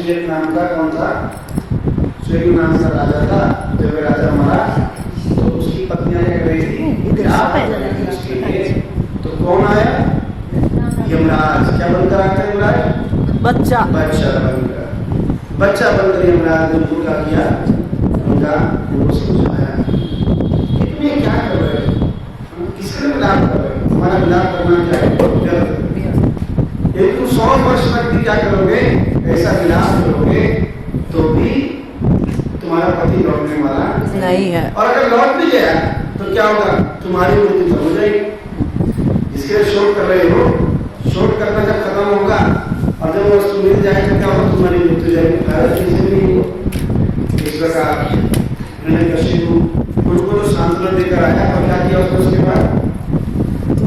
परीक्षित नाम का कौन था, स्वर्गीय नाम का राजा था। जब राजा मरा तो उसकी पत्नियां क्या कर रही थी, तो कौन आया, यमराज। क्या बनकर आता है यमराज, बच्चा बनकर यमराज ने उनका किया, उनका वो समझाया। इतने क्या कर रहे हो, किसके लिए मिलाप कर रहे हो, तुम्हारा मिलाप करना क्या है, यदि तुम 100 वर्ष तक भी क्या करोगे, ऐसा विलास करोगे तो भी तुम्हारा पति लौटने वाला नहीं है। और अगर लौट भी गया तो क्या होगा, तुम्हारी मृत्यु तो हो जाएगी। जिसके लिए शोक कर रहे हो, शोक करना जब खत्म होगा और जब वस्तु मिल जाएगी तो क्या होगा, तुम्हारी मृत्यु जाएगी। इस प्रकार हिरण्यकशिपु उनको तो सांत्वना देकर आया, और क्या किया उसके बाद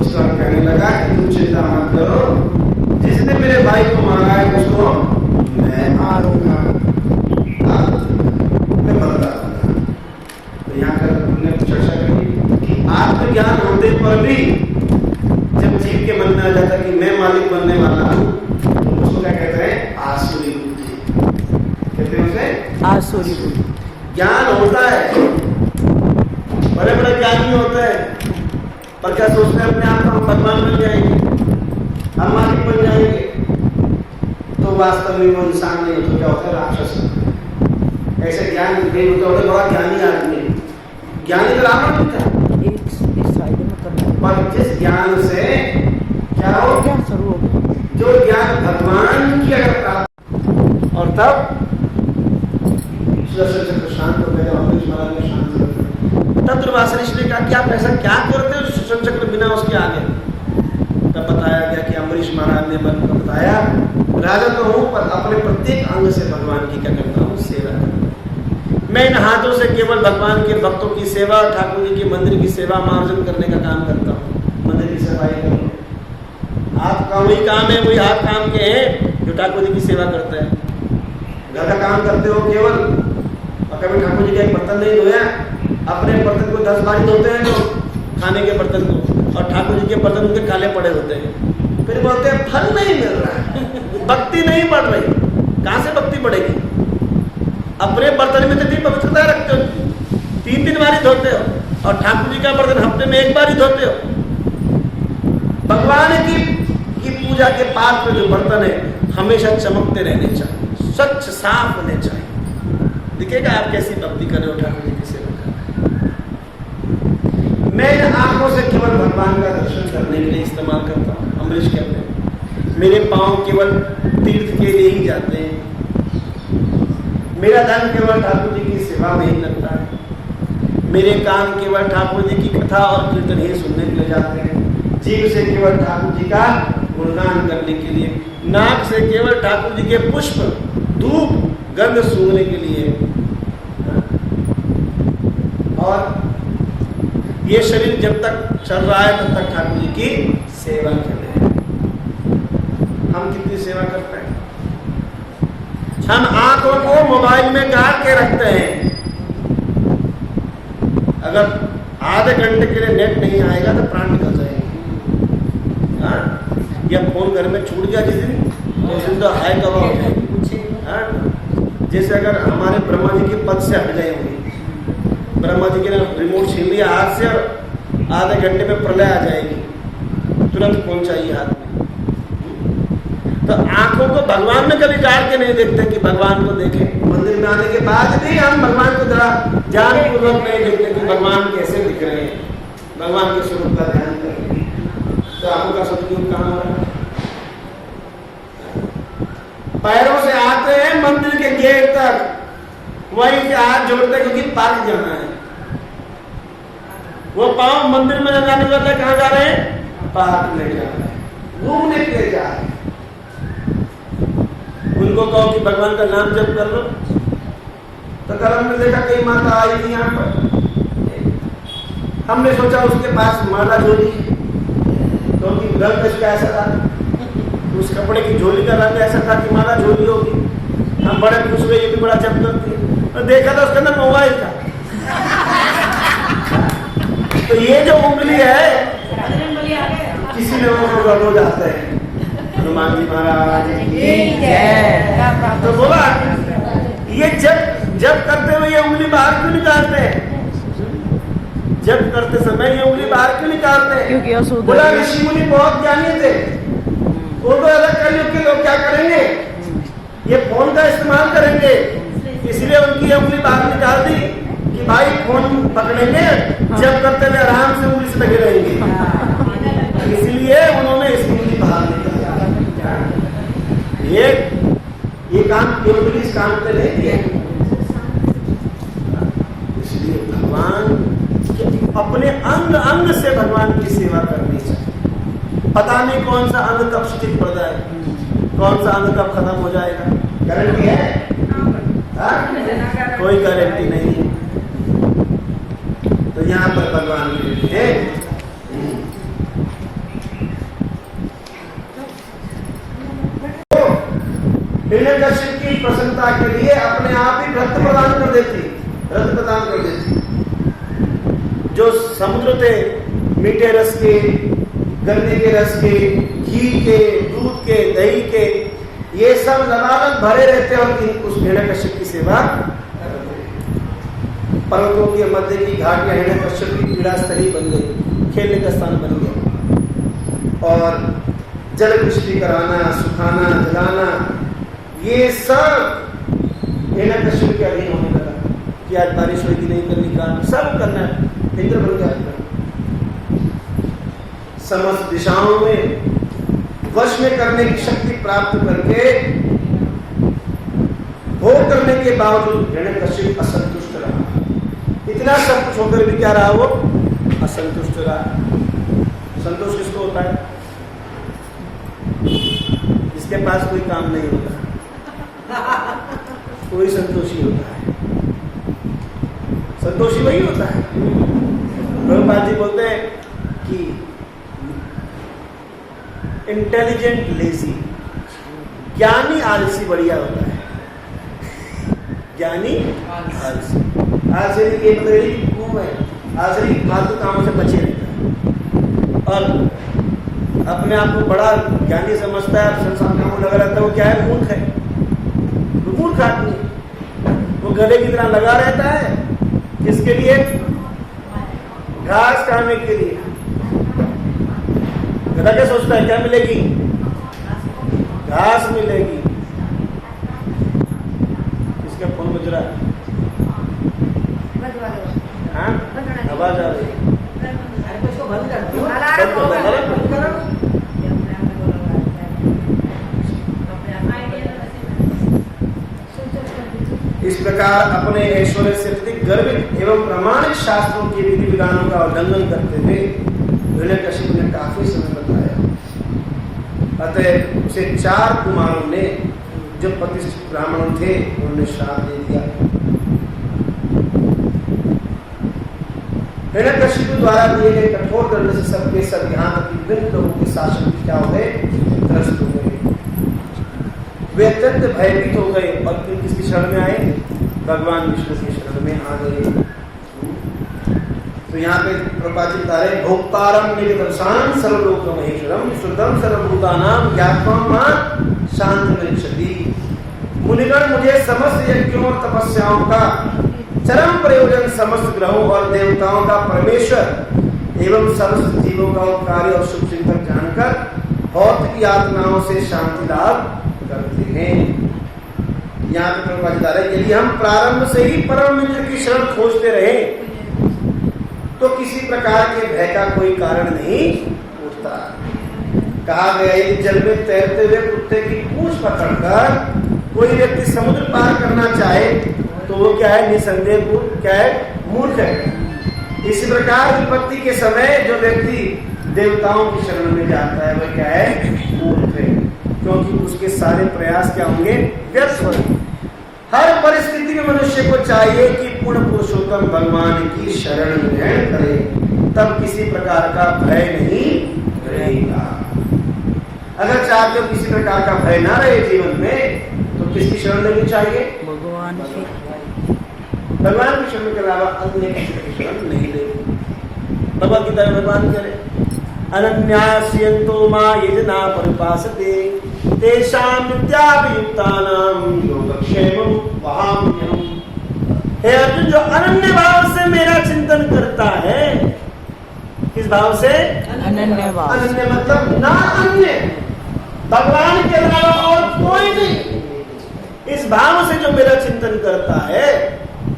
उसका कहने लगा कि तुम चिंता मत करो, जिसने मेरे भाई को मारा है उसको मैं मारूंगा, मैं बदला दूंगा। तो यहाँ पर हमने चर्चा करी कि आत्मज्ञान होने पर भी जब जीव के मन में आ जाता है कि मैं मालिक बनने वाला हूँ, तो उसको क्या कहते हैं, आसुरी बुद्धि कहते हैं उसे, आसुरी बुद्धि। ज्ञान होता है, बड़े बड़े ज्ञानी होते हैं, पर क्या सोचते हैं अपने आप को हम भगवान बन जाएंगे, हम मालिक बन जाएंगे, तो वास्तव में वो इंसान नहीं होता, क्या होता है, राक्षस। ऐसे ज्ञान नहीं होता, होता बड़ा ज्ञानी आदमी, ज्ञानी तो रावण भी था, पर जिस ज्ञान से क्या हो, जो ज्ञान भगवान की अगर प्राप्त, और तब सुदर्शन चक्र शांत हो गया, अमरीश महाराज ने शांत कर दिया। तब दुर्वासा ऋषि ने कहा कि आप ऐसा क्या करते हो सुदर्शन चक्र बिना उसके आगे। तब बताया गया कि अमरीश महाराज ने मन को बताया, राजा तो हूँ पर अपने प्रत्येक अंग से भगवान की क्या करता हूँ, सेवा करता हूँ। मैं इन हाथों से केवल भगवान के भक्तों की सेवा, ठाकुर जी के मंदिर की सेवा, मार्जन करने का काम करता हूँ, मंदिर की सफाई करता हूँ। हाथ का वही काम है, वही हाथ काम के हैं जो ठाकुर जी की सेवा करते हैं। घर का काम करते हो केवल, और कभी ठाकुर जी का एक बर्तन नहीं धोया, अपने बर्तन को 10 बारी धोते हैं तो खाने के बर्तन को, और ठाकुर जी के बर्तन उनके काले पड़े होते हैं। फिर बोलते हैं फल नहीं मिल रहा है, भक्ति नहीं बढ़ रही। कहाँ से भक्ति बढ़ेगी, अपने बर्तन में तो इतनी पवित्रता रखते हो, 3-3 बारी धोते हो, और ठाकुर जी का बर्तन हफ्ते में 1 बारी धोते हो। भगवान की पूजा के पात्र जो बर्तन है हमेशा चमकते रहने चाहिए, स्वच्छ साफ होने चाहिए। दिखेगा आप कैसी भक्ति कर रहे हो, ठाकुर जी की सेवा कर रहे हो। मैं इन आंखों से केवल भगवान का दर्शन करने के लिए इस्तेमाल करता हूँ। अमरीश कहते हैं मेरे पांव केवल तीर्थ के लिए ही जाते हैं, मेरा धन केवल ठाकुर जी की सेवा में ही लगता है, मेरे कान केवल ठाकुर जी की कथा और कीर्तन ही सुनने के लिए जाते हैं, जीभ से केवल ठाकुर जी का गुणगान करने के लिए, नाक से केवल ठाकुर जी के पुष्प, धूप, गंध सूंघने के लिए, और ये शरीर जब तक चल रहा है तब तक ठाकुर जी की सेवा कर रहे हैं। हम कितनी सेवा करते हैं, हम आंखों को मोबाइल में गाड़ के रखते हैं। अगर आधे घंटे के लिए नेट नहीं आएगा तो प्राण निकल जाएंगे। या फोन घर में छूट गया जिस दिन, तो उस दिन तो हाय कब हो जाएगी। जैसे अगर हमारे ब्रह्मा जी के पद से हट गए होंगे, ब्रह्मा जी के रिमोट छीन लिया हाथ से, और आधे घंटे में प्रलय आ जाएगी, तुरंत फोन चाहिए हाथ में। तो आंखों को भगवान में कभी गाड़ के नहीं देखते कि भगवान को देखें। मंदिर में आने के बाद भी हम भगवान को जरा ध्यानपूर्वक नहीं देखते कि भगवान कैसे दिख रहे हैं, भगवान के स्वरूप का ध्यान करें। तो आंखों का सदुपयोग कहाँ हो रहा है? पैरों से आते हैं मंदिर के गेट तक, वहीं से हाथ जोड़ते क्योंकि पार्क जाना है। वो पांव मंदिर में जाने वाले कहाँ जा रहे हैं, पार्क में जा रहे हैं, घूमने के लिए जा रहे हैं। उनको कहो कि भगवान का नाम जप कर लो, तो कल हमने देखा कई माता आई थी यहाँ पर, हमने सोचा उसके पास माला झोली, क्योंकि रंग इसका ऐसा था, उस कपड़े की झोली का रंग ऐसा था कि माला झोली होगी। हम बड़े खुश हुए, ये भी बड़ा जप करती है, तो देखा था उसके अंदर मोबाइल था। तो ये जो उंगली है, किसी ने वो रोज आते हैं, हनुमान जी महाराज की जय, तो बोला ये जब करते हुए ये उंगली बाहर क्यों निकालते हैं? जब करते समय ये उंगली बाहर क्यों निकालते हैं? क्योंकि अशुद्ध बोला ऋषि मुनि बहुत ज्ञानी थे, वो तो अलग कलयुग के लोग क्या करेंगे, ये फोन का इस्तेमाल करेंगे, इसलिए उनकी उंगली बाहर निकाल दी कि भाई फोन पकड़ेंगे, जब करते हुए आराम से उंगली से लगे रहेंगे, इसलिए उन्होंने इसकी उंगली बाहर निकाल। ये काम केवल इस काम पे नहीं किया। इसलिए भगवान अपने अंग अंग से भगवान की सेवा करनी चाहिए। पता नहीं कौन सा अंग कब शिथिल पड़ जाए, कौन सा अंग कब खत्म हो जाएगा, गारंटी है? कोई गारंटी नहीं है। तो यहाँ पर भगवान के लिए हिरण्यकश्यप की प्रसन्नता के लिए अपने आप ही रक्त प्रदान कर देती। जो समुद्र थे, मीठे रस के, गन्ने के रस के, घी के, दूध के, दही के, ये सब लबालब भरे रहते और उस हिरण्यकश्यप की सेवा करते। पर्वतों के मध्य की घाटियां हिरण्यकश्यप की पीड़ा स्थली बन गई, खेलने का स्थान बन गया, और जल वृष्टि कराना, सुखाना, जलाना, ये सब हिरण्यकश्यप के अधीन होने लगा कि आज बारिश होगी नहीं करनी, काम सब करना, इंद्र बन गया। समस्त दिशाओं में वश में करने की शक्ति प्राप्त करके भोग करने के बावजूद हिरण्यकश्यप असंतुष्ट रहा। इतना सब कुछ होकर भी क्या रहा, वो असंतुष्ट रहा। संतोष किसको होता है? जिसके पास कोई काम नहीं होता, कोई संतोषी होता है। संतोषी वही होता है। प्रभुपाद जी बोलते हैं कि इंटेलिजेंट लेजी, ज्ञानी आलसी बढ़िया होता है। ज्ञानी आलसी, आलसी ये मतलब है, आलसी फालतू कामों से बचे रहता है और अपने आप को बड़ा ज्ञानी समझता है, संसार कामों लगा रहता है। वो क्या है? मूर्ख है, मूर्ख आदमी। वो गधे की तरह लगा रहता है, किसके लिए? घास खाने के लिए। गधा क्या सोचता है, क्या मिलेगी? घास मिलेगी। किसका फोन बज रहा है? हाँ, आवाज आ रही है। इस प्रकार अपने ऐश्वर्य से अत्यधिक गर्वित एवं प्रमाणित शास्त्रों के विधि विधानों का उल्लंघन करते हुए हिरण्यकश्यप ने काफी समय बताया। अतः उसे 4 कुमारों ने, जो प्रतिष्ठित ब्राह्मण थे, उन्होंने श्राप दे दिया। हिरण्यकश्यप द्वारा दिए गए कठोर दंड से सबके सब यहाँ तक विभिन्न लोगों के शासन क्या हो गए? त्रस्त हो गए। वे अत्यंत भयभीत हो गए और फिर किसकी शरण में आए? भगवान विष्णु की शरण में आ गए। तो यहाँ पे प्रभुपाद जी बता रहे, भोक्तारम निगतरसाम सर्वलोक महेश्वरम श्रुतम सर्वभूतानां ज्ञात्वं मां शांतिमृच्छति। मुनिगण मुझे समस्त यज्ञों और तपस्याओं का चरम प्रयोजन, समस्त ग्रहों और देवताओं का परमेश्वर एवं समस्त जीवों का उपकारी और शुभ चिंतन जानकर भौतिक यातनाओं से शांति लाभ करते हैं। यहाँ पे प्रभुपाद जी बता रहे, यदि हम प्रारंभ से ही परम मित्र की शरण खोजते रहे तो किसी प्रकार के भय का कोई कारण नहीं उठता। कहा गया, यदि जल में तैरते हुए कुत्ते की पूंछ पकड़कर कोई व्यक्ति समुद्र पार करना चाहे तो वो क्या है? निसंदेह क्या है? मूर्ख है। इसी प्रकार विपत्ति के समय जो व्यक्ति देवताओं की शरण में जाता है वह क्या है? मूर्ख है, क्योंकि उसके सारे प्रयास क्या होंगे? व्यर्थ होंगे। हर परिस्थिति में मनुष्य को चाहिए कि पूर्ण पुरुषोत्तम भगवान की शरण ग्रहण करे, तब किसी प्रकार का भय नहीं रहेगा। अगर चाहते हो किसी प्रकार का भय ना रहे जीवन में, तो किसकी शरण लेनी चाहिए? भगवान की। भगवान की शरण के अलावा अन्य किसी की शरण नहीं लेनी। भगवद गीता में भगवान कह रहे, अनन्यास्यन्तो मां यजना परिपासते तेषां नित्याभियुक्तानां योगक्षेमं वहाम्यहम्। हे अर्जुन, जो अनन्य भाव से मेरा चिंतन करता है, किस भाव से? अनन्य भाव। अनन्य मतलब ना अन्य, भगवान के अलावा और कोई नहीं। इस भाव से जो मेरा चिंतन करता है,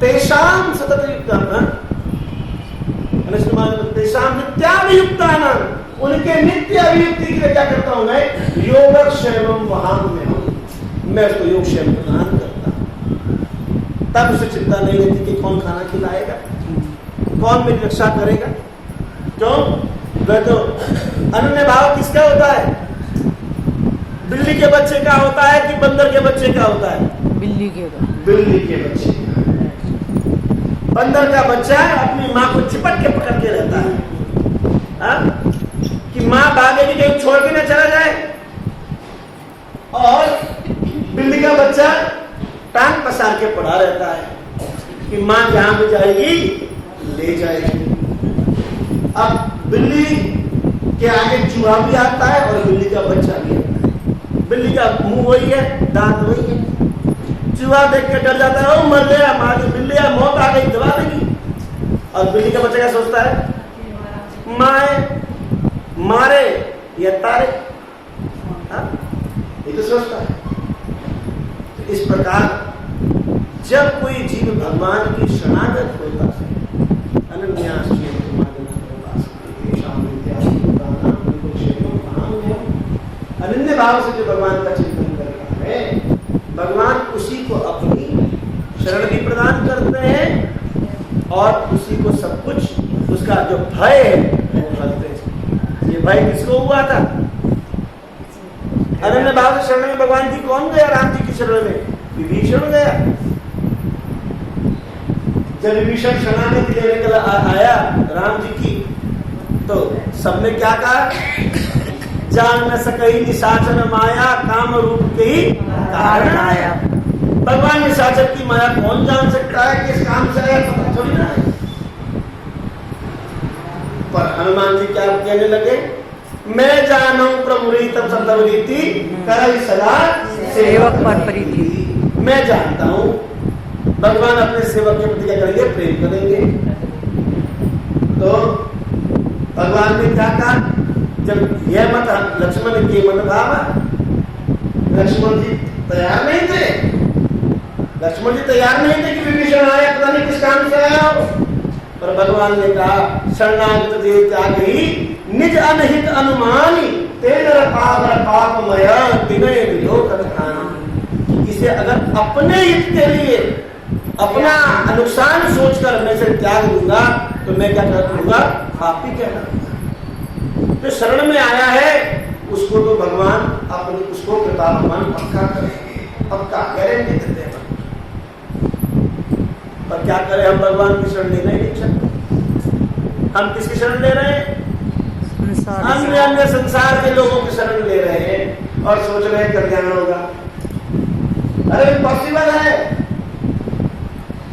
तेषाम सतत युक्तानां, तेषाम नित्याभियुक्तानां, उनके नित्य अभियुक्ति के लिए क्या करता हूं मैं? योगक्षेमं वहाम्यहम्, मैं उसको योगक्षेम प्रदान करता हूं। तब उसे चिंता नहीं रहती कि कौन खाना खिलाएगा, कौन मेरी रक्षा करेगा। क्यों? तो अनन्य भाव किसका होता है? बिल्ली के बच्चे का होता है कि बंदर के बच्चे का होता है? बिल्ली के बच्चे का। बंदर का बच्चा अपनी माँ को चिपट के पकड़ के रहता है, कि माँ भागेगी कहीं छोड़ के ना चला जाए। और बिल्ली का बच्चा टांग पसार के पड़ा रहता है कि माँ जहां भी जाएगी ले जाएगी। अब बिल्ली के आगे चूहा भी आता है और बिल्ली का बच्चा भी आता है। बिल्ली का मुंह वही है, दांत वही है। चूहा देख के डर जाता है, ओ मर गया, मार बिल्ली, मौत आ गई, दबा देगी। और बिल्ली का बच्चा क्या सोचता है? माए मारे या तारे, ये तो सोचता है। तो इस प्रकार जब कोई जीव भगवान की शरणागत होता है, अनन्य भाव से जो भगवान का चिंतन कर रहा है, भगवान उसी को अपनी शरण भी प्रदान करते हैं और उसी को सब कुछ, उसका जो भय है वो करते हैं। ये भय किसको हुआ था? अनन्य भाव से शरण में भगवान की कौन गया? राम जी की शरण में विभीषण गया। जब विभीषण शरणागति लेने के लिए आया राम जी की, तो सबने क्या कहा? जान न सकई निशाचर माया, काम रूप के ही कारण आया। भगवान निशाचर की माया कौन जान सकता है कि इस काम से आया? पता थोड़ी ना है। पर हनुमान जी क्या कहने लगे? मैं जानू प्रभु तब संतवरीति करई सदा सेवक पर प्रीति। मैं जानता हूं भगवान अपने सेवक के प्रति क्या करेंगे? प्रेम करेंगे। तो भगवान ने क्या कहा? जब यह मत लक्ष्मण के मन भावा, लक्ष्मण जी तैयार नहीं थे। लक्ष्मण जी तैयार नहीं थे कि विभीषण आया, पता नहीं किस काम से आया हो। पर भगवान ने कहा शरणागत देव त्यागी निज अनहित अनुमानी, तेरा पापमय विनय विलोकन खानी। इसे अगर अपने हित के लिए अपना नुकसान सोचकर मैं इसे त्याग दूंगा तो मैं क्या कर दूंगा? पापी कहलाऊंगा। जो शरण में आया है उसको तो भगवान अपनी उसको कृपा भगवान पक्का करेंगे, पक्का गारंटी देते हैं। पर क्या करें, हम भगवान की शरण लेना ही नहीं चाहते। हम किसकी शरण ले रहे हैं? अन्य अन्य संसार के लोगों की शरण ले रहे हैं और सोच रहे हैं कल्याण होगा। अरे पॉसिबल है,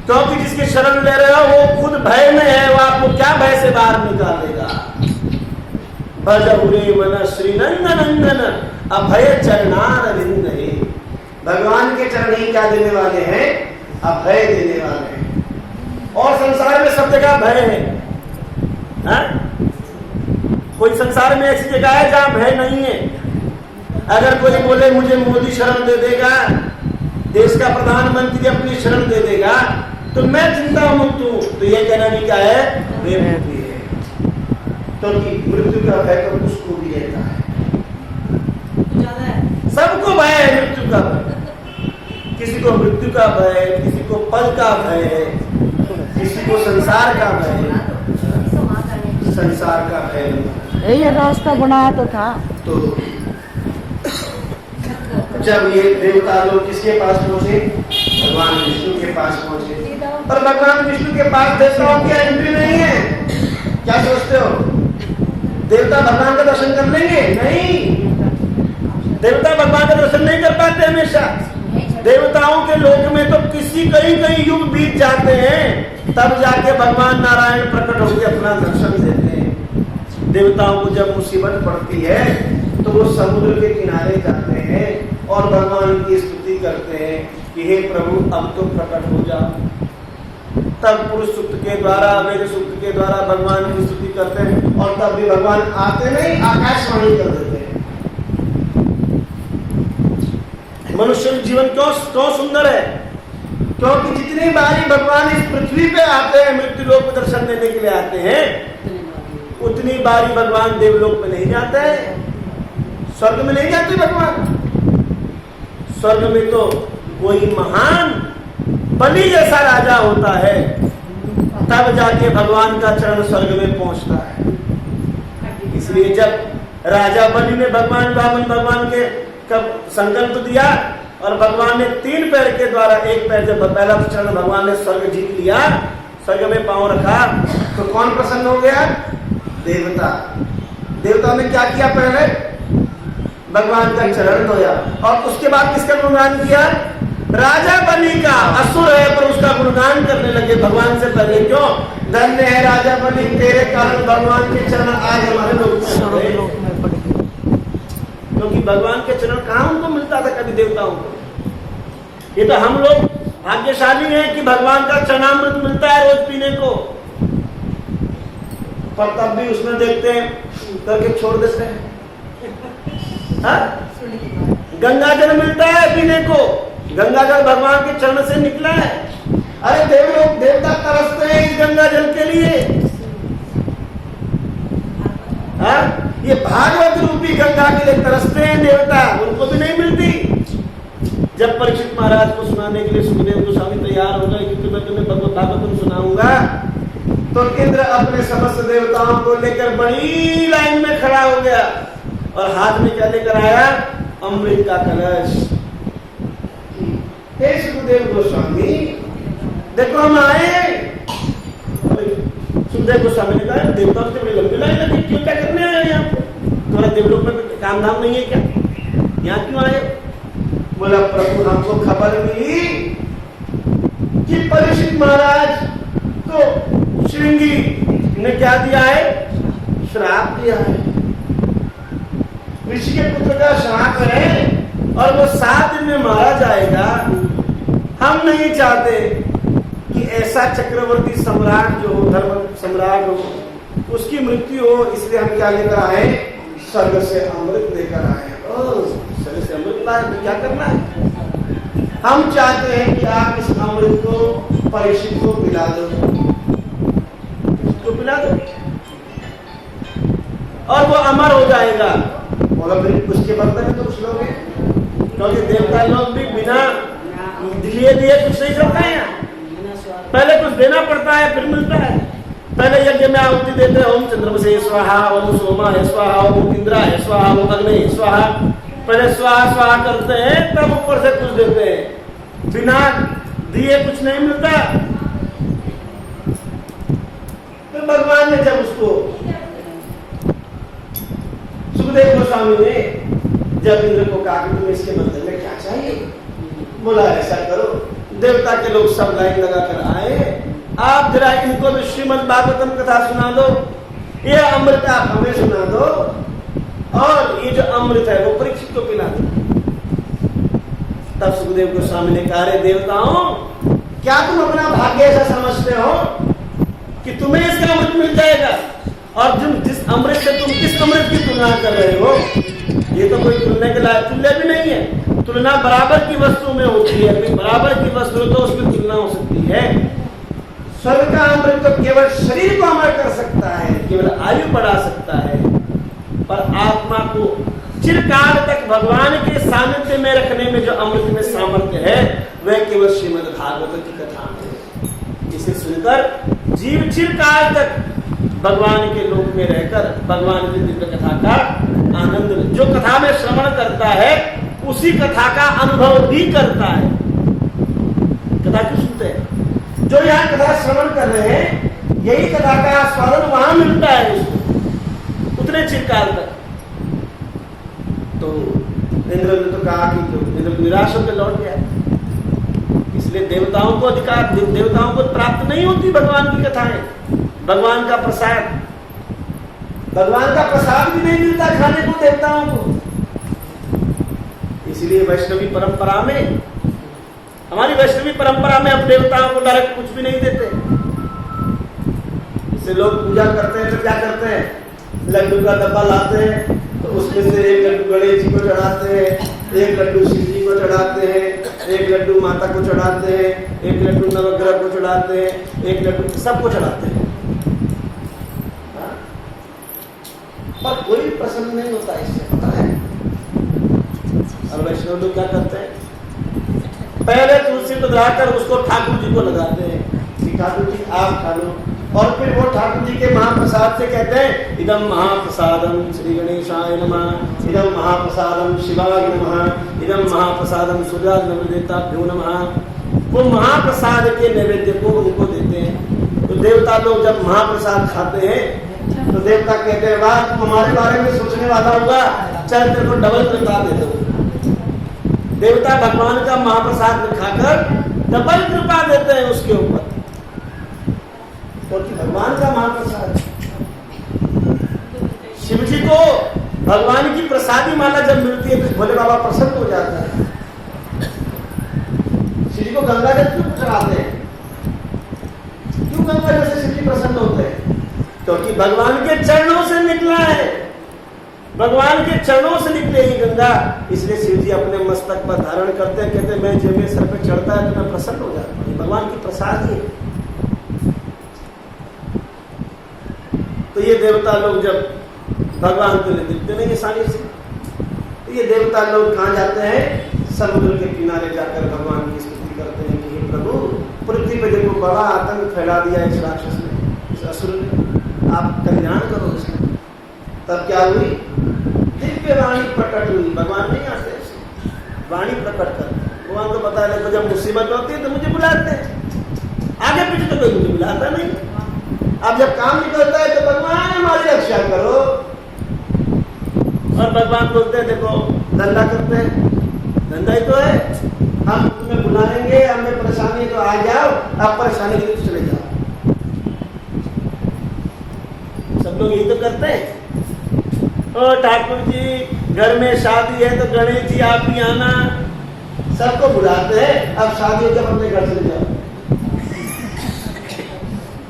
क्योंकि जिसकी शरण ले रहे हो वो खुद भय में है, वो आपको क्या भय से बाहर निकालेगा? भजहुरे मन श्री नंदन अभय चरणारविंद। भगवान के चरण ही क्या देने वाले हैं? अभय देने वाले हैं। और संसार में सब जगह भय है, कोई संसार में ऐसी जगह है जहां भय नहीं है? अगर कोई बोले मुझे मोदी शरण दे देगा, देश का प्रधानमंत्री अपनी शरण दे देगा तो मैं चिंता मुक्त हूं, तो यह कहना भी क्या है? बेवकूफी है। तो मृत्यु का भय तो उसको भी रहता है, सबको भय है मृत्यु का भय। किसी को मृत्यु का भय, किसी को पल का भय है, किसी को संसार का भय, संसार का भय। ये रास्ता बनाया तो था। तो जब ये देवता लोग किसके पास पहुंचे? भगवान विष्णु के पास पहुंचे। पर भगवान विष्णु के पास देवताओं की एंट्री नहीं है। क्या सोचते हो देवता भगवान का दर्शन कर लेंगे? नहीं, देवता भगवान का दर्शन नहीं कर पाते हमेशा। देवताओं के लोक में तो कई युग बीत जाते हैं, तब जाके भगवान नारायण प्रकट होकर अपना दर्शन देते हैं। देवताओं को जब मुसीबत पड़ती है तो वो समुद्र के किनारे जाते हैं और भगवान की स्तुति करते हैं कि हे प्रभु अब तो प्रकट हो जाओ। तब पुरुष सूक्त के द्वारा, वेद सूक्त के द्वारा भगवान की स्तुति करते हैं, और तब भी भगवान आते नहीं, आकाशवाणी कर देते हैं। मनुष्य जीवन क्यों सुंदर है? क्योंकि जितनी बारी भगवान इस पृथ्वी पे आते हैं, मृत्यु लोक में दर्शन देने के लिए आते हैं, उतनी बारी भगवान देवलोक में नहीं जाते हैं, स्वर्ग में नहीं जाते भगवान। स्वर्ग में तो कोई महान बलि जैसा राजा होता है, तब जाके भगवान का चरण स्वर्ग में पहुंचता है। इसलिए जब राजा बलि ने भगवान के कब संकल्प दिया, और भगवान ने 3 पैर के द्वारा, एक पैर जब पहला चरण भगवान ने स्वर्ग जीत लिया, स्वर्ग में पांव रखा, तो कौन प्रसन्न हो गया? देवता ने क्या किया? पहले भगवान का चरण धोया, और उसके बाद किसका गुणगान किया? राजा बलि का। असुर है पर उसका गुणगान करने लगे भगवान से पहले। क्यों? धन्य है राजा बलि, तेरे कारण भगवान के चरण आज हमारे लोग में पड़ गए। क्योंकि भगवान के चरण कहाँ उनको मिलता था कभी देवताओं को? ये तो हम लोग भाग्यशाली हैं कि भगवान का चरणामृत मिलता है रोज पीने को, पर तब भी उसमें देखते हैं करके छोड़ देते हैं। गंगा जल मिलता है पीने को, गंगा जल भगवान के चरण से निकला है। अरे देवता तरसते हैं इस गंगा जल के लिए। ये भागवत रूपी गंगा के लिए तरसते हैं देवता, उनको भी नहीं मिलती। जब परीक्षित महाराज को सुनाने के लिए सुखदेव गोस्वामी तैयार हो गए कि मैं तुम्हें भागवतम सुनाऊंगा, तो इंद्र अपने समस्त देवताओं को लेकर बड़ी लाइन में खड़ा हो गया, और हाथ में क्या लेकर आया? अमृत का कलश। हे सुखदेव गोस्वामी, देखो हम आए। सुखदेव गोस्वामी ने कहा, देवताओं से बड़ी लंबी लाइन लगी, क्यों क्या करने आए यहाँ पे? तुम्हारा देवलोक में काम धाम नहीं है क्या? यहाँ क्यों आए? बोला, प्रभु हमको खबर मिली कि परीक्षित महाराज को श्रृंगी ने क्या दिया है? श्राप दिया है। ऋषि के पुत्र का श्राप है, और वो 7 दिन में मारा जाएगा। हम नहीं चाहते कि ऐसा चक्रवर्ती सम्राट जो हो, धर्म सम्राट हो, उसकी मृत्यु हो। इसलिए हम क्या लेकर आए? स्वर्ग से अमृत लेकर आए। स्वर्ग से अमृत लाए तो क्या करना है? हम चाहते हैं कि आप इस अमृत को परीक्षित को पिला दो, उसको पिला दो, और वो अमर हो जाएगा। बोला, फिर उसके बदले में तो कुछ लोग हैं, क्योंकि देवता लोग भी बिना दिए कुछ नहीं चलता है। पहले कुछ देना पड़ता है, फिर मिलता है। पहले यज्ञ में आहुति देते हैं, ओम चंद्रमसे स्वाहा, ओम सोमा है स्वाहा, ओम इंद्रा है स्वाहा, ओम अग्नि है स्वाहा। पहले स्वाहा स्वाहा करते हैं, तब ऊपर से कुछ देते हैं। बिना दिए कुछ नहीं मिलता। फिर भगवान ने जब उसको, सुखदेव गोस्वामी ने जब इंद्र को कहा कि तुम्हें इसके बदले में क्या चाहिए, बोला ऐसा करो, देवता के लोग सब लाइन लगा कर आए, आप जरा इनको भी श्रीमद् भागवतम कथा सुना दो, ये अमृत आप हमें सुना दो, और ये जो अमृत है वो परीक्षित को पिला दो। तब सुखदेव गोस्वामी ने कहा, देवताओं, क्या तुम अपना भाग्य ऐसा समझते हो कि तुम्हें इसका अमृत मिल जाएगा? और जिस अमृत से तुम किस अमृत की तुलना कर रहे हो? ये तो कोई तुलना के लायक तुल्य भी नहीं है। तुलना बराबर की वस्तु में होती है, बराबर की वस्तु तो उसमें तुलना हो सकती है। स्वर्ग का अमृत तो केवल शरीर को अमर कर सकता है, केवल आयु बढ़ा सकता है, पर आत्मा को चिरकाल तक भगवान के सानिध्य में रखने में जो अमृत में सामर्थ्य है, वह केवल श्रीमद् भागवत की कथा है। इसे सुनकर जीव चिरकाल तक भगवान के लोक में रहकर भगवान की दिव्य कथा का आनंद, जो कथा में श्रवण करता है उसी कथा का अनुभव भी करता है। कथा क्यों सुनते हैं? जो यहाँ कथा श्रवण कर रहे हैं, यही कथा का आस्वादन वहां मिलता है उसको, उतने चिरकाल तक। तो इंद्र ने तो कहा कि इंद्र निराश होकर लौट गया। इसलिए देवताओं को अधिकार, देवताओं को प्राप्त नहीं होती भगवान की कथाएं, भगवान का प्रसाद भी नहीं मिलता खाने को देवताओं को। इसलिए वैष्णवी परंपरा में हमारी वैष्णवी परंपरा में अब देवताओं को डायरेक्ट कुछ भी नहीं देते। इससे लोग पूजा करते हैं तो क्या करते हैं, लड्डू का डब्बा लाते हैं, तो उसमें से एक लड्डू गणेश जी को चढ़ाते हैं, एक लड्डू शिव जी को चढ़ाते हैं, एक लड्डू माता को चढ़ाते हैं, एक लड्डू नवग्रह को चढ़ाते हैं, एक लड्डू सबको चढ़ाते हैं। हाँ? पर कोई प्रसन्न नहीं होता इससे, पता है। और वैष्णव लोग क्या करते हैं, पहले तुलसी को लाकर उसको ठाकुर जी को लगाते हैं कि ठाकुर जी आप खा लो, और फिर वो ठाकुर जी के महाप्रसाद से कहते हैं इदम महाप्रसादम श्री गणेशाय नमः, इदम महाप्रसादम शिवाय नमः, इदम महाप्रसादम सूर्याग्निदेवताभ्यो नमः। वो महाप्रसाद के नैवेद्य को उनको देते हैं। तो देवता लोग जब महाप्रसाद खाते हैं तो देवता कहते हैं वाह तुम हमारे बारे में सोचने वाला होगा, चल तेरे को डबल कृपा दे दो। देवता भगवान का महाप्रसाद खाकर डबल कृपा देते हैं उसके ऊपर, क्योंकि भगवान का महाप्रसाद। शिव जी को भगवान की प्रसादी माला जब मिलती है तो भोले बाबा प्रसन्न हो जाता है। शिव जी को गंगा जल क्यों चढ़ाते हैं, क्यों गंगा जल से शिव जी प्रसन्न होते हैं, क्योंकि भगवान के चरणों से निकला है, भगवान के चरणों से निकले ही गंगा। इसलिए शिव जी अपने मस्तक पर धारण करते हैं, कहते हैं मैं जब मेरे सर पे चढ़ता है तो मैं प्रसन्न हो जाता हूँ, भगवान की प्रसाद ही है। तो ये देवता लोग जब भगवान को दिखते नहीं आसानी से, तो ये देवता लोग कहाँ जाते हैं, समुद्र के किनारे जाकर भगवान की स्तुति करते हैं कि हे प्रभु पृथ्वी पे देखो बड़ा आतंक फैला दिया इस राक्षस ने, इस असुर ने, आप कल्याण करो इसका। तब क्या हुई, दिव्य वाणी प्रकट हुई। भगवान नहीं आते, वाणी प्रकट कर भगवान को बता देखो जब मुसीबत होती है तो मुझे बुलाते हैं, आगे पीछे तो कोई मुझे बुलाता नहीं। अब जब काम निकलता है तो भगवान हमारी रक्षा करो, और भगवान बोलते हैं देखो धंधा करते हैं, धंधा ही तो है, हम तुम्हें बुलाएंगे, हमें परेशानी तो आ जाओ, आप परेशानी के लिए तो चले जाओ। सब लोग यही तो करते हैं। ओ ठाकुर जी घर में शादी है तो गणेश जी आप भी आना, सबको बुलाते हैं, अब शादी हो जब अपने घर चले जाओ।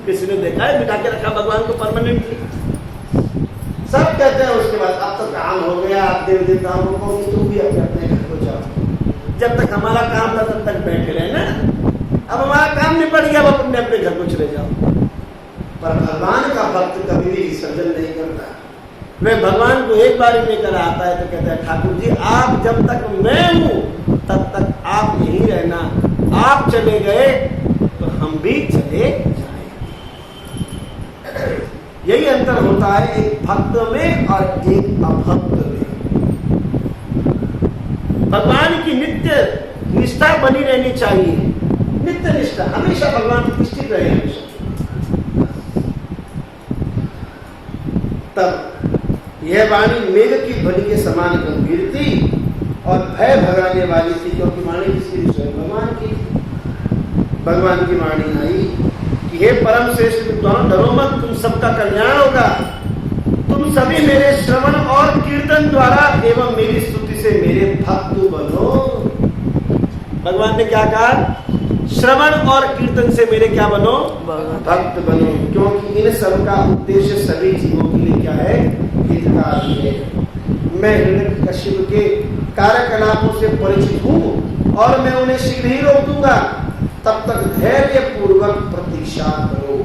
किसी ने देखा है बिठा के रखा भगवान को परमानेंटली, सब कहते हैं उसके बाद अब तो काम हो गया, आप देव देवताओं को तुम भी अपने घर को जाओ। जब तक हमारा काम था तब तक बैठे रहे ना, अब हमारा काम निपट गया, अब अपने अपने घर को चले जाओ। पर भगवान का भक्त कभी भी विसर्जन नहीं करता, वह भगवान को एक बार ही लेकर आता है तो कहता है ठाकुर जी आप जब तक मैं हूं तब तक आप यहीं रहना, आप चले गए तो हम भी चले जाए। यही अंतर होता है एक भक्त में और एक अभक्त में। भगवान की नित्य निष्ठा बनी रहनी चाहिए, नित्य निष्ठा हमेशा भगवान प्रतिष्ठित रहे हमेशा। तब यह वाणी मेघ की ध्वनि के समान गंभीर थी और भय भगाने वाली थी, क्योंकि वाणी किसकी स्वयं भगवान की वाणी आई कि हे परम श्रेष्ठ विद्वान डरो मत, तुम सबका कल्याण होगा, तुम सभी मेरे श्रवण और कीर्तन द्वारा एवं मेरी स्तुति से मेरे भक्त बनो। भगवान ने क्या कहा, श्रवण और कीर्तन से मेरे क्या बनो, भक्त बनो, क्योंकि इन सब का उद्देश्य सभी जीवों के लिए क्या है, हितकारी है। मैं हिरण्यकश्यप के कार्यकलापों से परिचित हूँ और मैं उन्हें शीघ्र ही रोक दूंगा, तब तक धैर्य पूर्वक प्रतीक्षा करो।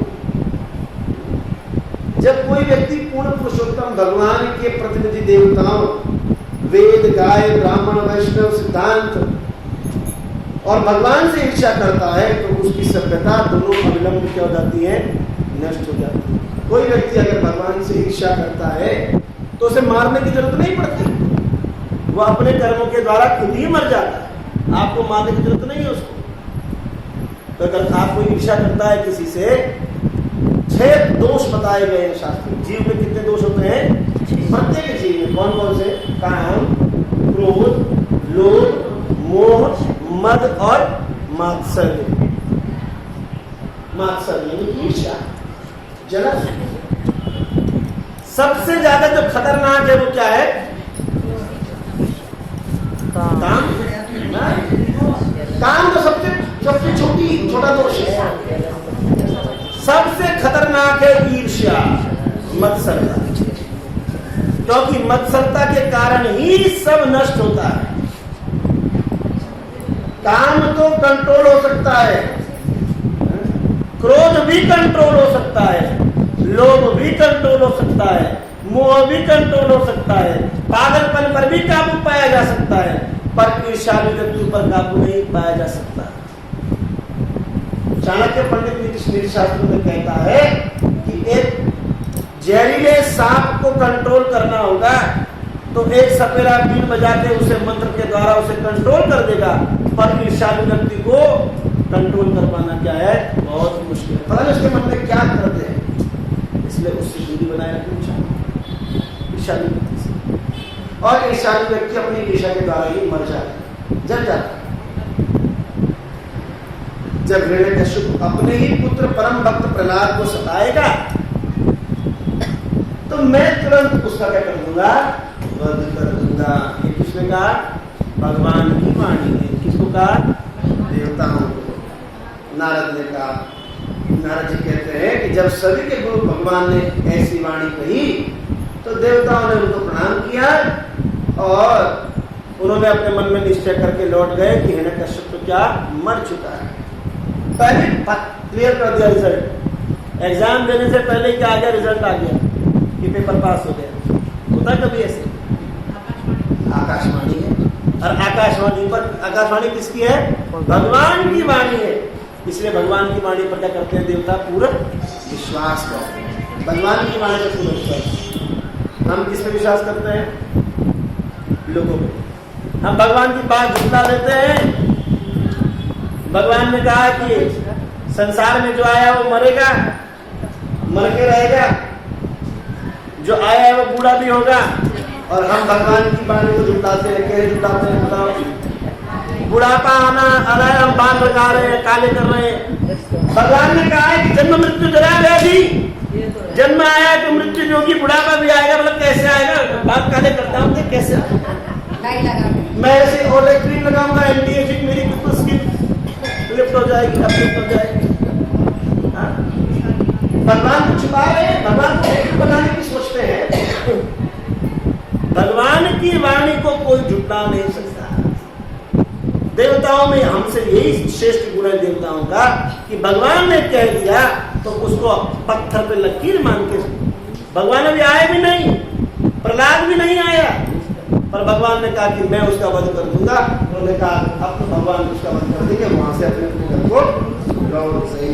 जब कोई व्यक्ति पूर्ण पुरुषोत्तम भगवान के प्रतिनिधि देवताओं, वेद गाय ब्राह्मण वैष्णव सिद्धांत और भगवान से इच्छा करता है तो उसकी सभ्यता दोनों अविलंब क्या हो जाती है, नष्ट हो जाती है। कोई व्यक्ति अगर भगवान से इच्छा करता है तो उसे मारने की जरूरत नहीं पड़ती, वो अपने कर्मों के द्वारा खुद ही मर जाता है, आपको मारने की जरूरत नहीं है उसको। तो अगर आप कोई इच्छा करता है किसी से, 6 दोष बताए गए हैं शास्त्र में। जीव में कितने दोष होते हैं, प्रत्येक जीव में कौन कौन से, काम, क्रोध, लोभ, मोह, मद और मात्सर्य। मात्सर्य यानी ईर्ष्या, जलन। सबसे ज्यादा जो खतरनाक है वो क्या है, काम। काम तो सबसे छोटा दोष है। सबसे खतरनाक है ईर्ष्या, मत्सरता, क्योंकि मत्सरता के कारण ही सब नष्ट होता है। काम तो कंट्रोल हो सकता है, क्रोध भी कंट्रोल हो सकता है, लोभ भी कंट्रोल हो सकता है, मोह भी कंट्रोल हो सकता है, पागलपन पर भी काबू पाया जा सकता है, पर ईर्ष्यालु व्यक्ति पर काबू नहीं पाया जा सकता। चाणक्य पंडित नीति शास्त्र में कहता है कि एक जहरीले सांप को कंट्रोल करना होगा तो एक सपेरा बीन बजा के उसे मंत्र के द्वारा उसे कंट्रोल कर देगा, पर ईर्ष्यालु व्यक्ति को कंट्रोल कर पाना क्या है, बहुत मुश्किल है। पता नहीं उसके मन में क्या करते हैं, इसलिए उससे दूरी बनाए रखनी चाहिए ईर्ष्यालु व्यक्ति से। और ईर्ष्यालु व्यक्ति अपनी ईर्ष्या के द्वारा ही मर जाता है, जल जाता है। जब हिरण्यकश्यप अपने ही पुत्र परम भक्त प्रहलाद को सताएगा तो मैं तुरंत उसका क्या कर दूंगा, वध कर दूंगा। ये किसने कहा, भगवान की वाणी है। किसको कहा, देवताओं को। नारद ने कहा, नारद जी कहते हैं कि जब सभी के गुरु भगवान ने ऐसी वाणी कही तो देवताओं ने उनको प्रणाम किया और उन्होंने अपने मन में निश्चय करके लौट गए कि हिरण्यकश्यप तो क्या मर चुका है। पहले क्लियर कर दिया रिजल्ट, एग्जाम देने से पहले क्या आ गया, रिजल्ट आ गया कि पेपर पास हो गया। होता कभी ऐसे, आकाशवाणी है, और आकाशवाणी पर, आकाशवाणी किसकी है, भगवान की वाणी है, इसलिए भगवान की वाणी पर क्या करते हैं देवता, पूरा विश्वास करते हैं। भगवान की वाणी पर पूरा विश्वास। हम किस पे विश्वास करते हैं, लोगों पे। हम भगवान की बात झुठला देते हैं। भगवान ने कहा कि संसार में जो आया वो मरेगा, मर के रहेगा, जो आया है वो बूढ़ा भी होगा, और हम भगवान की वाणी को झुठलाते हैं। कैसे झुठलाते हैं बताओ, बुढ़ापा आना आ रहा है, हम बाल लगा रहे हैं, काले कर रहे हैं। भगवान ने कहा है कि जन्म मृत्यु जरा व्याधि, जन्म आया तो मृत्यु जो की बुढ़ापा भी आएगा, मतलब कैसे आएगा, बाल काले करता हूँ कैसे, मैं ऐसे ओले क्रीम लगाऊंगा, एंटी एजिंग, मेरी स्किन लिफ्ट हो जाएगी, अब लिफ्ट हो जाएगी। भगवान को छुपा रहे हैं, भगवान को बनाने की सोचते हैं। भगवान की वाणी को कोई झुठला नहीं सकता। देवताओं में हमसे यही श्रेष्ठ गुण है देवताओं का कि भगवान ने कह दिया तो उसको पत्थर पे लकीर मान के, भगवान अभी आए भी नहीं, प्रहलाद भी नहीं आया, पर भगवान ने कहा कि मैं उसका वध कर दूंगा। उन्होंने कहा अब तो भगवान उसका वध कर देंगे, वहां से अपने घर को लौट जाइए।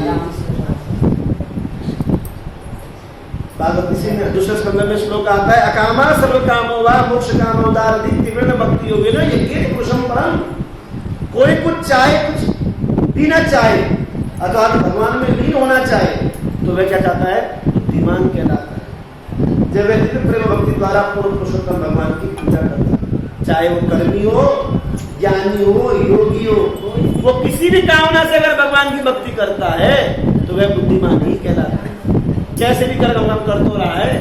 भागवत इसी में दूसरे स्कंद में श्लोक आता है, अकामा सर्व कामो वा मोक्ष कामो दारदी तीव्र भक्ति योगे न यज्ञ पुरुषम परम। कोई कुछ चाहे, कुछ भी न चाहे, अथवा भगवान में लीन होना चाहे तो वह क्या चाहता है, बुद्धिमान कहलाता है। जब व्यक्ति प्रेम भक्ति द्वारा पूर्ण पुरुषोत्तम भगवान की पूजा करता है, चाहे वो कर्मी हो, ज्ञानी हो, योगी हो, वो किसी भी कामना से अगर भगवान की भक्ति करता है तो वह बुद्धिमान ही कहलाता है। कैसे भी कर कर तो रहा है।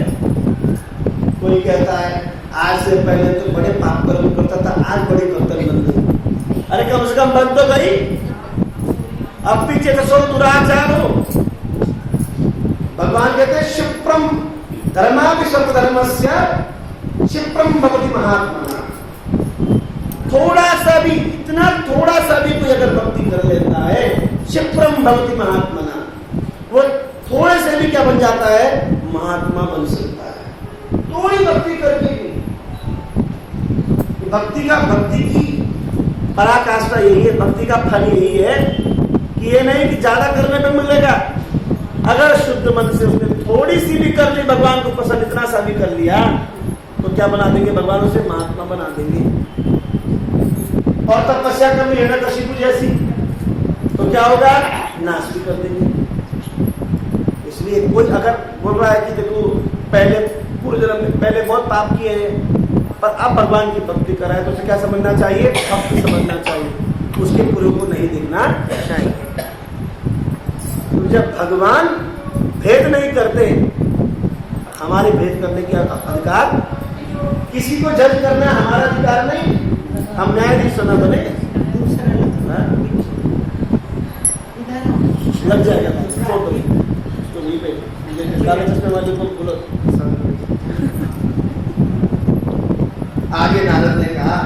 कोई कहता है आज से पहले तो बड़े पाप कर्म करता था, आज बड़े कर्तव्य बन गए। अरे कम से कम बन तो गई, अब पीछे से सो दुराचार हो। भगवान कहते हैं क्षिप्रम धर्मापि सर्वधर्मस्य क्षिप्रम भवति महात्मना। थोड़ा सा भी, इतना थोड़ा सा भी कोई अगर भक्ति कर लेता है, क्षिप्रम भवति महात्मना, वो थोड़े से भी क्या बन जाता है, महात्मा बन सकता है। थोड़ी भक्ति करके भी। भक्ति की पराकाष्ठा यही है, भक्ति का फल यही है कि ये नहीं कि ज्यादा करने पे मिलेगा। अगर शुद्ध मन से उसने थोड़ी सी भी कर ली, भगवान को पसंद इतना सा भी कर लिया, तो क्या बना देंगे, भगवान उसे महात्मा बना देंगे। और तपस्या करनी है ना कशिपु जैसी, तो क्या होगा, नाश भी कर देंगे। इसलिए कोई अगर बोल रहा है कि देखो पहले पूर्व जन्म में पहले बहुत पाप किए हैं पर अब भगवान की भक्ति कर रहा है, तो उसे क्या समझना चाहिए, भक्ति समझना चाहिए, उसके पूर्व को नहीं देखना चाहिए। तो जब भगवान भेद नहीं करते, हमारे भेद करने के अधिकार, किसी को जज करना हमारा अधिकार नहीं, हम न्यायाधीश न बने। लग जाएगा फोटो तो वहीं पे काले चश्मे वाले को बोलो। आगे नारद ने कहा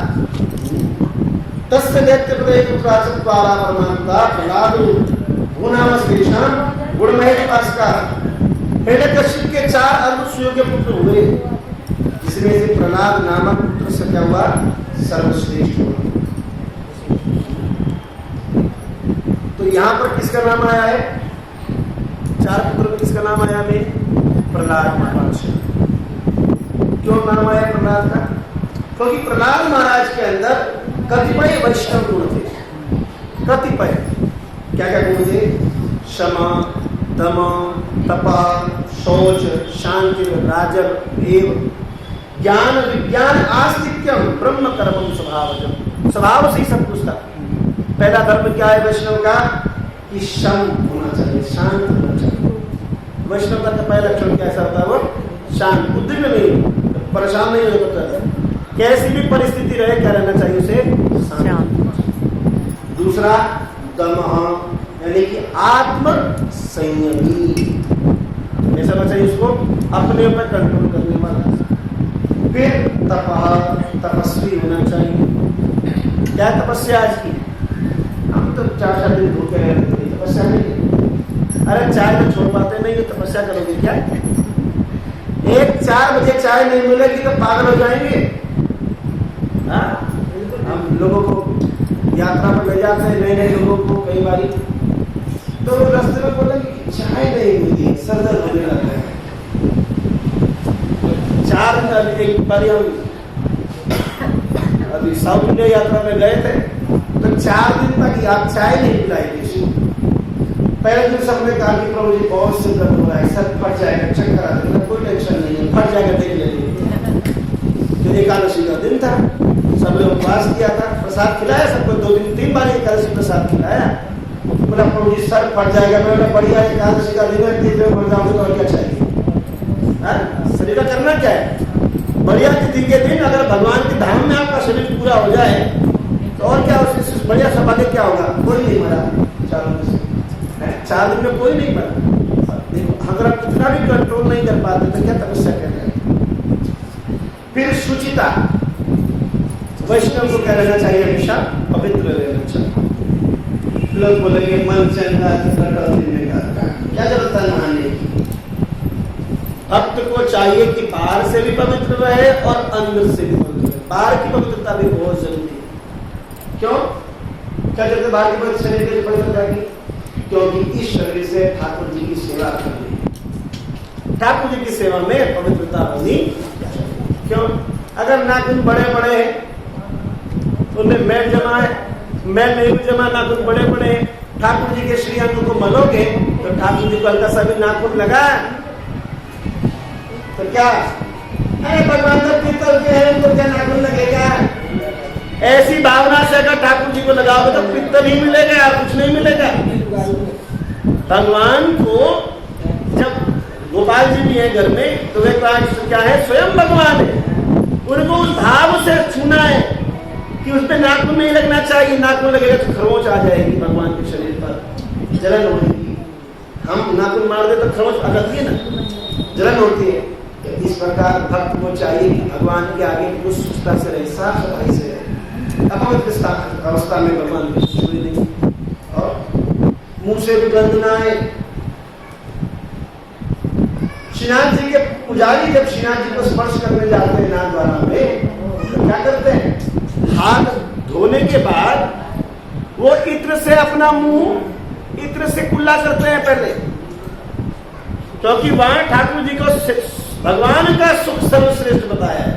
तस्य दैत्य पुत्राचत्वारा परमात्मा प्रहलादो भूनामस्तेषां गुणमय पासका। हिरण्यकश्यप के 4 अद्भुत सुयोग्य पुत्र हुए, जिसमें से प्रहलाद नामक पुत्र से क्या हुआ, सर्वश्रेष्ठ हुआ। तो यहाँ पर किसका नाम आया है, 4 पुत्र में किसका नाम आया में, प्रहलाद महाराज। क्यों नाम आया प्रहलाद का, क्योंकि प्रहलाद महाराज के अंदर कतिपय वैष्णव गुण थे। कतिपय क्या क्या गुण थे, क्षमा, दम, तपा, शौच, शांति, राजव, देव, ज्ञान, विज्ञान, आस्तिक्यम, ब्रह्म कर्मम स्वभावजम। स्वभाव से ही सब कुछ था। पहला धर्म क्या है वैष्णव का, कि शम होना चाहिए, शांत होना चाहिए। वैष्णव का तो पहला लक्षण कैसा होता है, वो शांत, उद्विग्न नहीं, परेशान नहीं होता। कैसी भी परिस्थिति रहे क्या रहना चाहिए उसे, शांत। दूसरा दम, यानी कि आत्म संयमी, ऐसा होना चाहिए उसको, अपने ऊपर कंट्रोल करने वाला। फिर तपस्वी होना चाहिए। क्या तपस्या आज की, हम तो 4-4 दिन भूखे रहते हैं, तपस्या नहीं। अरे चाय तो छोड़ पाते नहीं, तो तपस्या करोगे क्या। 4 बजे चाय नहीं मिलेगी तो पागल हो जाएंगे। हम लोगों को यात्रा पर ले जाते हैं, नए नए लोगों को कई बारी, तो रास्ते में बोलेंगे कि चाय नहीं मिली, सर दर्द होने लगा है। 4 दिन एक बारी हम अभी साउथ इंडिया यात्रा में गए थे, तो 4 दिन तक आप चाय नहीं पिलाई किसी। पहले दिन सबने कहा कि प्रभु जी बहुत से दर्द हो रहा है, सर फट जाएगा, चक्कर आ जाएगा, कोई टेंशन नहीं है, फट जाएगा, देख लीजिए। फिर एकादशी का दिन था, सबने उपवास किया था, प्रसाद खिलाया सबको, 2 दिन 3 बार एकादशी प्रसाद खिलाया। बोला प्रभु जी सर फट जाएगा, मैंने बढ़िया एकादशी का दिन है, 3 दिन बढ़ जाऊंगा तो क्या चाहिए, शरीर का करना क्या है। बढ़िया तिथि के दिन अगर भगवान के धाम में आपका शरीर पूरा हो जाए तो और क्या, उससे बढ़िया सौभाग्य क्या होगा। कोई नहीं मरा 4 दिन में, कोई नहीं मरा। अगर आप कितना भी कंट्रोल नहीं कर पाते तो क्या तपस्या कर रहे हैं। फिर शुचिता, वैष्णव को क्या रहना चाहिए, हमेशा पवित्र रहना चाहिए। लोग बोलेंगे मन चंगा क्या जरूरत है नहाने की। भक्त को चाहिए कि बाहर से भी पवित्र रहे और अंदर से भी पवित्र रहे। बाहर की पवित्रता भी बहुत जरूरी है। क्यों, क्या कहते बाहर की पवित्र शरीर की पवित्रता की, क्योंकि इस शरीर से ठाकुर जी की सेवा करनी है। ठाकुर जी की सेवा में पवित्रता होनी। क्यों, अगर नाखून बड़े बड़े हैं, उनमें मैल जमा है, मैल नहीं भी जमा, नाखून बड़े बड़े हैं, ठाकुर जी के श्री अंग को मलोगे तो ठाकुर जी को हल्का सा भी नाखून लगा तो क्या, अरे भगवान तो पीतल के हैं, उनको क्या नाखून लगेगा। ऐसी भावना से अगर ठाकुर जी को लगाओगे तो पीतल ही मिलेगा, कुछ नहीं मिलेगा। भगवान को जब गोपाल जी भी है घर में तो वे क्या है, स्वयं भगवान है, उनको उस भाव से छूना है कि उस पर नाखून नहीं लगना चाहिए। नाखून लगेगा तो खरोंच आ जाएगी भगवान के शरीर पर, जलन होगी। हम नाखून मार दे तो खरोंच आ जाती है ना, जलन होती है। इस प्रकार भक्त को चाहिए कि भगवान के आगे कुछ शुद्धता से रहे, साफ सफाई से रहे, अपवित्र अवस्था में भगवान को छुए नहीं और मुंह से भी गंध ना आए। श्रीनाथ जी के पुजारी जब श्रीनाथ जी को स्पर्श करने जाते हैं नाथ द्वारा में तो क्या करते हैं, हाथ धोने के बाद वो इत्र से अपना मुंह इत्र से कुल्ला करते हैं पहले, क्योंकि वहां ठाकुर जी को भगवान का सुख सर्वश्रेष्ठ बताया है।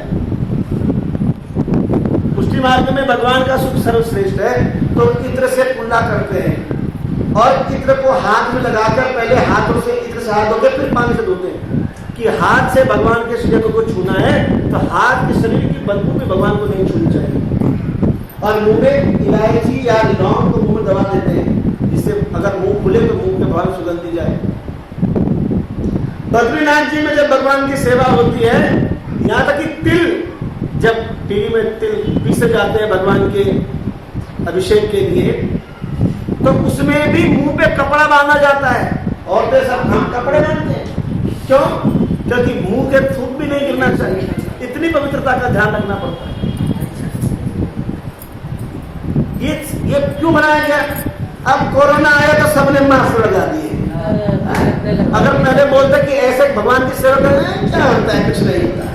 पुष्टि मार्ग में भगवान का सुख सर्वश्रेष्ठ है, तो इत्र से कुल्ला करते हैं और इत्र को हाथ में लगाकर पहले हाथों से इत्र से हाथ धोते फिर पानी से धोते हैं कि हाथ से भगवान के शरीर को छूना है तो हाथ के शरीर की बदबू भी भगवान को नहीं छूनी चाहिए। और मुंह में इलायची या लौंग को मुंह में दबा देते हैं, जिससे अगर मुंह खुले तो मुंह में भगवान सुगंध दी जाए। बद्रीनाथ जी में जब भगवान की सेवा होती है, यहाँ तक कि तिल, जब टीवी में तिल पीसे जाते हैं भगवान के अभिषेक के लिए, तो उसमें भी मुंह पे कपड़ा बांधा जाता है। औरतें सब हम कपड़े बांधते हैं, क्यों? क्योंकि मुंह के थूक भी नहीं गिरना चाहिए। इतनी पवित्रता का ध्यान रखना पड़ता है। ये क्यों बनाया गया? अब कोरोना आया तो सबने मास्क लगा दिए। अगर पहले बोलते कि ऐसे भगवान की सेवा करें, क्या होता है? कुछ नहीं होता।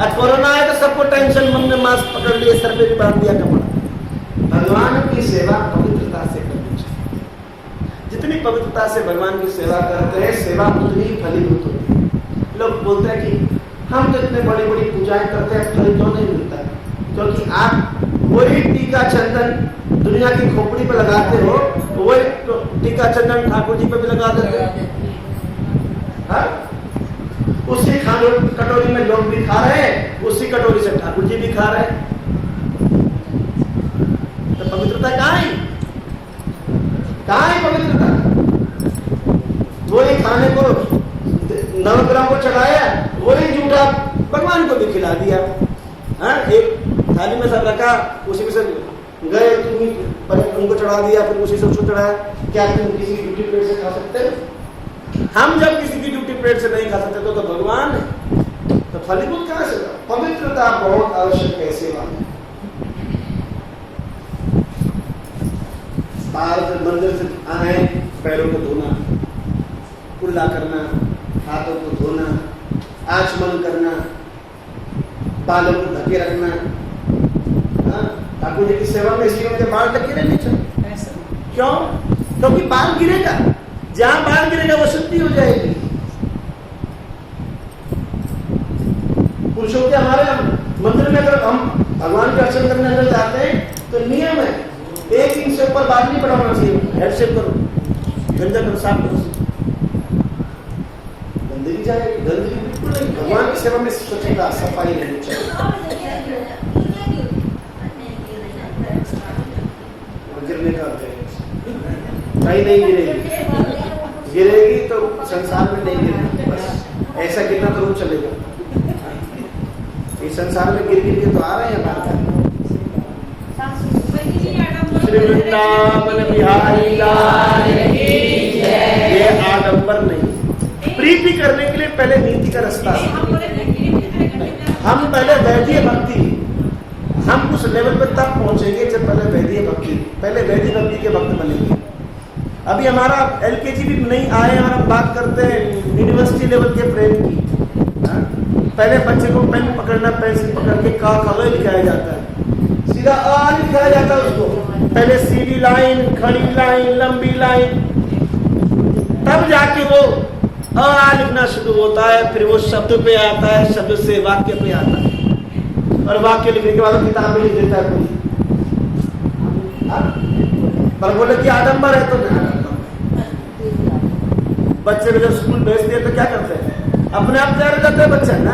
अब कोरोना आया तो सबको टेंशन, मन में मास्क पकड़ लिए, सर पे भी बांध दिया कपड़ा। भगवान की सेवा पवित्रता से करनी चाहिए। जितनी पवित्रता से भगवान की सेवा करते हैं, सेवा उतनी फलीभूत होती है। लोग बोलते हैं कि हम तो इतने बड़ी बड़ी पूजाएं करते हैं, फल क्यों नहीं मिलता? क्योंकि आप वही टीका चंदन दुनिया की खोपड़ी पे लगाते हो, वही टीका चंदन ठाकुर जी पे भी लगा देते हैं। उसी कटोरी में लोग भी खा रहे हैं, उसी कटोरी से ठाकुर जी भी खा रहे हैं। तो पवित्रता कहाँ है? कहाँ है पवित्रता? वही खाने को नवग्रह को चढ़ाया, वही जूठा भगवान को भी खिला दिया। एक थाली में सब रखा, उसी में से गए तुम पर उनको चढ़ा दिया, फिर उसी से उसको चढ़ाया। क्या तुम किसी की ड्यूटी प्लेट से खा सकते हो? हम जब किसी की ड्यूटी प्लेट से नहीं खा सकते तो भगवान है, तो फलीभूत कहाँ से? पवित्रता बहुत आवश्यक है सेवा में। बाहर मंदिर से आए, पैरों को धोना, कुल्ला करना, हाथों को धोना, आचमन करना, बालों को ढके रखना। ठाकुर जी की सेवा में इसलिए मुझे बाल ढके रहने चाहिए। क्यों? क्योंकि बाल गिरेगा, जहां बाल गिरेगा वो शुद्धि हो जाएगी। पुरुषों के हमारे मंदिर में अगर हम भगवान के अर्चन करने अंदर जाते हैं तो नियम है, 1 इंच से ऊपर बाल नहीं बढ़ाना चाहिए। हेड शेप करो, गंजा करो, साफ करो, गंदगी जाएगी। गंदगी बिल्कुल नहीं। भगवान की सेवा में स्वच्छता सफाई रहनी चाहिए। गिरने का कहीं नहीं गिरेगी, गिरेगी तो संसार में नहीं गिरेगी, बस ऐसा गिरना तो रोज चलेगा। इस संसार में गिर गिर के तो आ रहे हैं बात। श्री वृंदावन बिहारी लाल की जय। ये आडंबर नहीं, प्रीति करने के लिए पहले नीति का रास्ता। हम पहले वैदिक भक्ति, हम उस लेवल पर तब पहुंचेंगे जब पहले वैदिक भक्ति, पहले वैदिक भक्ति के भक्त बनेंगे। अभी हमारा LKG भी नहीं आए और हम बात करते हैं यूनिवर्सिटी लेवल के प्रेम की। पहले बच्चे को पेन पकड़ना, पेंसिल पकड़ के का कलर लिखाया जाता है, सीधा आ लिखाया जाता है उसको। पहले सीधी लाइन, खड़ी लाइन, लंबी लाइन, तब जाके वो आ लिखना शुरू होता है। फिर वो शब्द पे आता है, शब्द से वाक्य पे आता है, और वाक्य लिखने के बाद किताब में लिख देता है कोई। पर बोले कि आडंबर है तो बच्चे को जब स्कूल भेज दिए तो क्या करते हैं? अपने आप तैयार करते हैं बच्चे ना,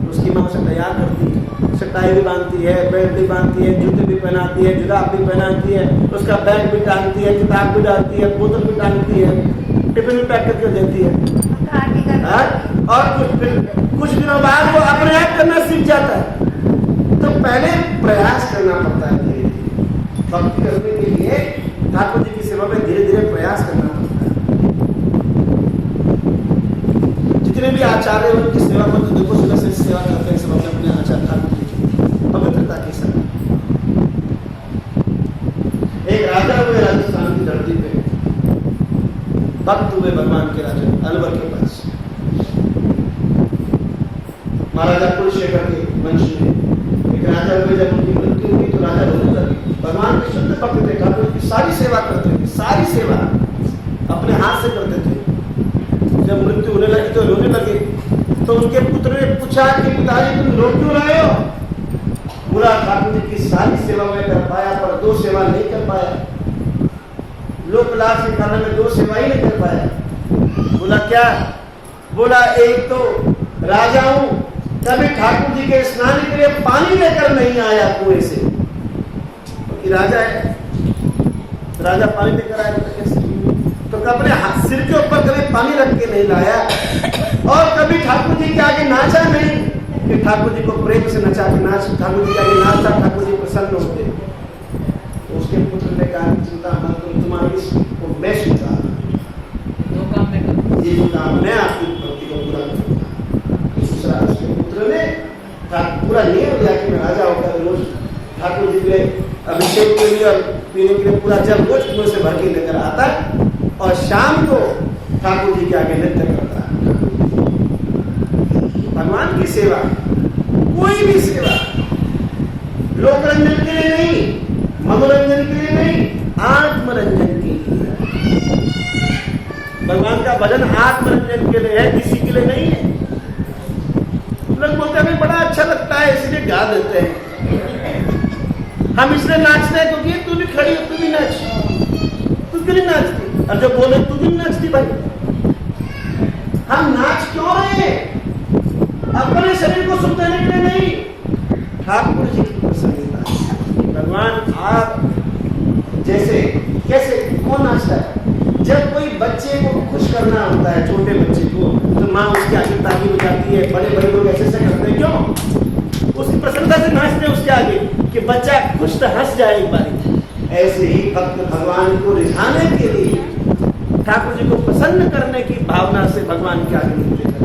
उसकी माँ उसे तैयार करती है, उसे टाई भी बांधती है, बेल्ट भी बांधती है, जूते भी पहनाती है, जुराब भी पहनाती है, उसका बैग भी टांगती है, किताब भी डालती है, बोतल भी टांगती है, टिफिन भी पैक करके देती है। और कुछ दिनों बाद वो अपने आप करना सीख जाता है। तो पहले प्रयास करना पड़ता है, धीरे धीरे भक्ति करने के लिए ठाकुर जी की सेवा में धीरे धीरे प्रयास करना पड़ता है। जितने भी आचार्य उनकी सेवा में तो देखो सुबह से सेवा करते हैं, सब अपने आचार्य ठाकुर जी की पवित्रता की सेवा। एक राजा हुए राजस्थान की धरती पे, भक्त हुए भगवान के राजा अलवर के पास। महाराजा कुलशेखर के वंश में एक राजा हुए। जब उनकी मृत्यु हुई तो राजा रोने लगे। भगवान के शुद्ध भक्त थे, ठाकुर की सारी सेवा करते थे, सारी सेवा अपने हाथ से करते थे। जब मृत्यु होने लगी तो रोने लगे। तो उनके पुत्र ने पूछा कि पिताजी तुम रो क्यों रहे हो? बोला ठाकुर जी की सारी सेवा मैं कर पाया, पर 2 सेवा नहीं कर पाया। लोक लाभ के कारण में 2 सेवा ही नहीं कर पाया। बोला क्या? बोला एक तो राजा हूं, कभी ठाकुर जी के स्नान के लिए पानी लेकर नहीं आया कुएं से। तो राजा है, राजा पानी लेकर आया तो कैसे? तो अपने सिर के ऊपर कभी पानी रख के नहीं लाया, और कभी ठाकुर जी के आगे नाचा नहीं कि ठाकुर जी को प्रेम से नचा के नाच, ठाकुर जी के आगे नाचता, ठाकुर जी प्रसन्न होते। तो उसके पुत्र ने कहा चिंता मत करो, इसको मैं स्वीकार दो काम में करूँ। ये जो काम मैं आपकी भक्ति को पूरा करूँगा। दूसरा उसके पुत्र ने पूरा नियम दिया कि मैं राजा होकर रोज ठाकुर जी के अभिषेक के लिए और पीने के लिए पूरा जल रोज कुएं से भर के लेकर आता और शाम को ठाकुर जी के आगे नृत्य करता है। भगवान की सेवा, कोई भी सेवा लोक रंजन के लिए नहीं, मनोरंजन के लिए नहीं, आत्मरंजन के लिए। भगवान का भजन आत्मरंजन के लिए है, किसी के लिए नहीं है। लोग बोलते हैं हमें बड़ा अच्छा लगता है इसलिए गा देते हैं, हम इसलिए नाचते हैं क्योंकि तू भी खड़ी हो, तू भी नाच, तू क्यों नहीं नाचती? और जब बोले तू भी नाचती भाई, हम नाच क्यों रहे हैं? अपने शरीर को सुख देने के लिए नहीं, ठाकुर जी की प्रसन्नता। भगवान आप जैसे कैसे कौन नाचता है? जब कोई बच्चे को खुश करना होता है, छोटे बच्चे को, तो माँ उसके आगे ताली बजाती है। बड़े बड़े लोग ऐसे करते हैं, क्यों? उसकी प्रसन्नता से नाचते हैं उसके आगे कि बच्चा खुश तो हंस जाए एक बार। ऐसे ही भक्त भगवान को रिझाने के लिए, ठाकुर जी को प्रसन्न करने की भावना से भगवान के आगे निकले।